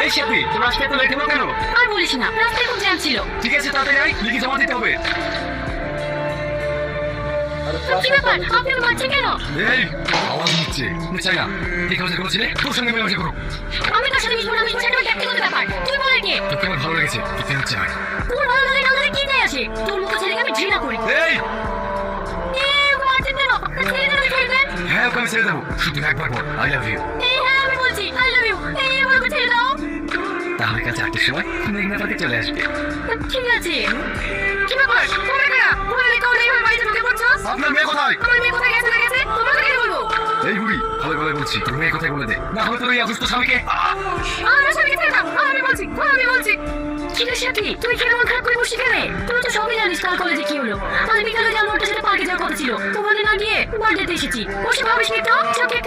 এই সাথে তোর রাস্তায় এত লেট হলো কেন? আর বলিস না, রাস্তায় খুব জ্যাম ছিল। ঠিক আছে তাড়াতাড়ি আয়, লিখে জমা দিতে হবে। কি ব্যাপার, আপনি আমাকে মারছেন কেন? এই আওয়াজ নিচ্ছে চাই না। এই কাজে কোনো ছেলে তোর সঙ্গে মেলামেশা করো। আমি তার সাথে মিশবো না, মিশবো সেটা ব্যক্তিগত ব্যাপার। তুই বলে কে? তোকে আমার ভালো লেগেছে, তোকে হচ্ছে আয়। তোর ভালো লাগে না লাগে কি যায় আসে? তোর মতো ছেলেকে আমি ঘৃণা করি। এই মারছেন কেন? ছেড়ে দেন, ছেড়ে দেন। হ্যাঁ ওকে আমি ছেড়ে দেবো, শুধু একবার বল আই লাভ ইউ। হ্যাঁ আমি বলছি আই লাভ ইউ। আমাকে ছেড়ে দাও। তাহলে কাল 4টের সময় মেঘনা পার্কে চলে আসবে। ঠিক আছে। কি ব্যাপার, তুমি কারা? তোমার লেখা নেই, আমার বাড়িতে ঢুকে পড়ছো। আপনার মেয়ে কোথায়? আমার মেয়ে কোথায় গেছে না গেছে তোমাকে কে বলবো? এই বুড়ি ভালো ভালো বলছি, তোর মেয়ে কোথায় বলে দে, না হলে তোর এই অসুস্থ স্বামীকে। আমার স্বামীকে ছেড়ে দাও। আমি বলছি, আমি বলছি। কি রে সাথী, তুই কেন মন খারাপ করে বসে কেন? তুই তো সবই জানিস কাল কলেজে কি হলো। আজ বিকালে যে আমার ওটার সাথে পার্কে যাওয়ার কথা ছিল, তোমাদের না গিয়ে বার্থডেতে এসেছি। বসে ভাবিস নি তো?